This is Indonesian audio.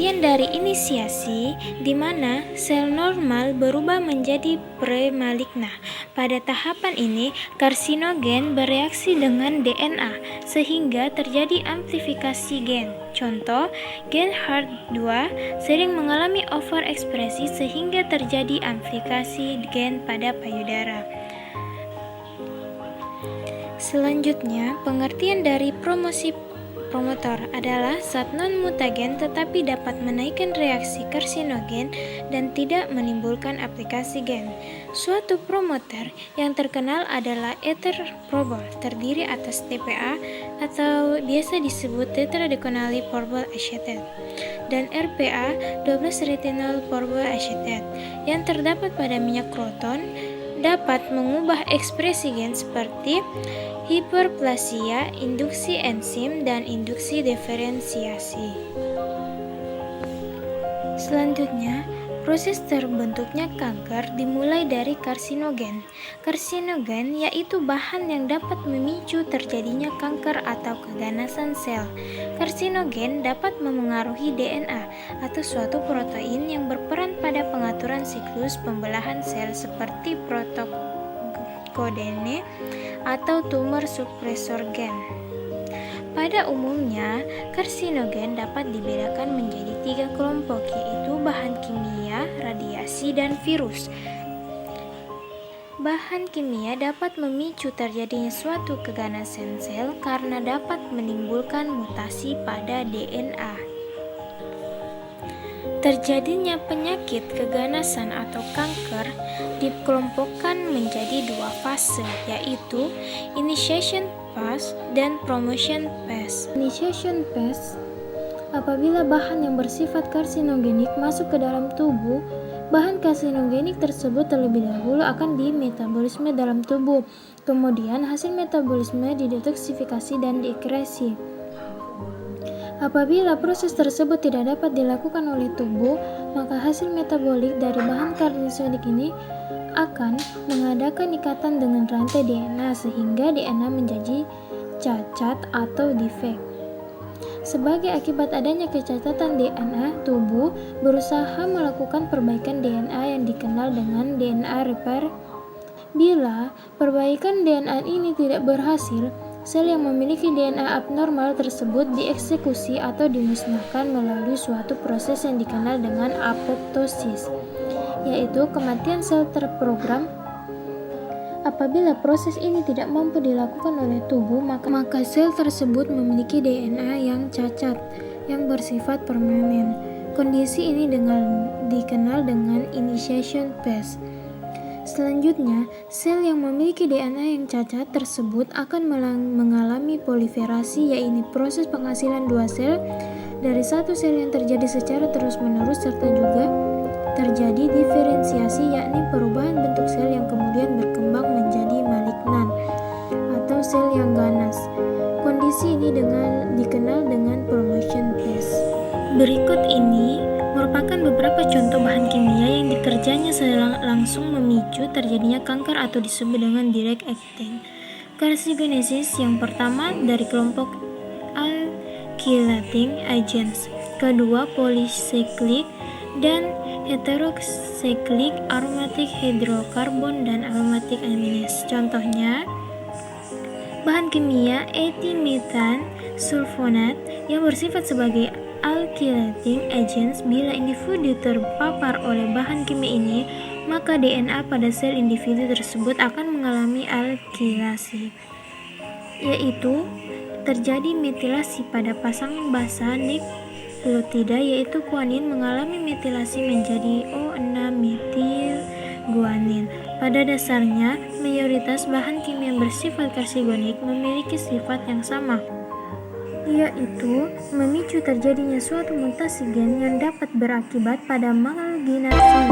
bagian dari inisiasi di mana sel normal berubah menjadi premaligna. Pada tahapan ini, karsinogen bereaksi dengan DNA sehingga terjadi amplifikasi gen. Contoh, gen HER2 sering mengalami overekspresi sehingga terjadi amplifikasi gen pada payudara. Selanjutnya, pengertian dari promotor adalah zat non-mutagen tetapi dapat menaikkan reaksi karsinogen dan tidak menimbulkan aplikasi gen. Suatu promotor yang terkenal adalah ether probol, terdiri atas TPA atau biasa disebut tetradeconally probol acetate dan RPA 12 retinol probol acetate yang terdapat pada minyak kroton, dapat mengubah ekspresi gen seperti hiperplasia, induksi enzim, dan induksi diferensiasi. Selanjutnya, proses terbentuknya kanker dimulai dari karsinogen. Karsinogen yaitu bahan yang dapat memicu terjadinya kanker atau keganasan sel. Karsinogen dapat memengaruhi DNA atau suatu protein yang berperan pada pengaturan siklus pembelahan sel seperti protokodene atau tumor supresor gen. Pada umumnya, karsinogen dapat dibedakan menjadi 3 kelompok, yaitu bahan kimia, radiasi, dan virus. Bahan kimia dapat memicu terjadinya suatu keganasan sel karena dapat menimbulkan mutasi pada DNA. Terjadinya penyakit keganasan atau kanker dikelompokkan menjadi 2 fase, yaitu initiation phase dan promotion phase. Initiation phase apabila bahan yang bersifat karsinogenik masuk ke dalam tubuh, bahan karsinogenik tersebut terlebih dahulu akan dimetabolisme dalam tubuh, kemudian hasil metabolisme didetoksifikasi dan diekskresi. Apabila proses tersebut tidak dapat dilakukan oleh tubuh, maka hasil metabolik dari bahan karsinogenik ini akan mengadakan ikatan dengan rantai DNA sehingga DNA menjadi cacat atau defek. Sebagai akibat adanya kecacatan DNA, tubuh berusaha melakukan perbaikan DNA yang dikenal dengan DNA repair. Bila perbaikan DNA ini tidak berhasil, sel yang memiliki DNA abnormal tersebut dieksekusi atau dimusnahkan melalui suatu proses yang dikenal dengan apoptosis, yaitu kematian sel terprogram. Apabila proses ini tidak mampu dilakukan oleh tubuh, maka sel tersebut memiliki DNA yang cacat, yang bersifat permanen. Kondisi ini dikenal dengan initiation phase. Selanjutnya, sel yang memiliki DNA yang cacat tersebut akan mengalami proliferasi, yaitu proses penghasilan 2 sel dari satu sel yang terjadi secara terus-menerus, serta juga terjadi diferensiasi, yakni perubahan bentuk sel yang kemudian berkembang menjadi malignan atau sel yang ganas. Kondisi ini dikenal dengan promotion phase. Berikut ini merupakan beberapa contoh bahan kimia yang dikerjanya langsung memicu terjadinya kanker atau disebut dengan direct acting carcinogenesis. Yang pertama dari kelompok alkylating agents, kedua polycyclic dan heterocyclic aromatic hydrocarbon dan aromatic amines. Contohnya bahan kimia etimetan sulfonat yang bersifat sebagai alkylating agents. Bila individu terpapar oleh bahan kimia ini, maka DNA pada sel individu tersebut akan mengalami alkilasi, yaitu terjadi metilasi pada pasangan basa nukleotida, yaitu guanin mengalami metilasi menjadi O6-metilguanin. Pada dasarnya, mayoritas bahan kimia bersifat karsinogenik memiliki sifat yang sama, yaitu memicu terjadinya suatu mutasi gen yang dapat berakibat pada marginasi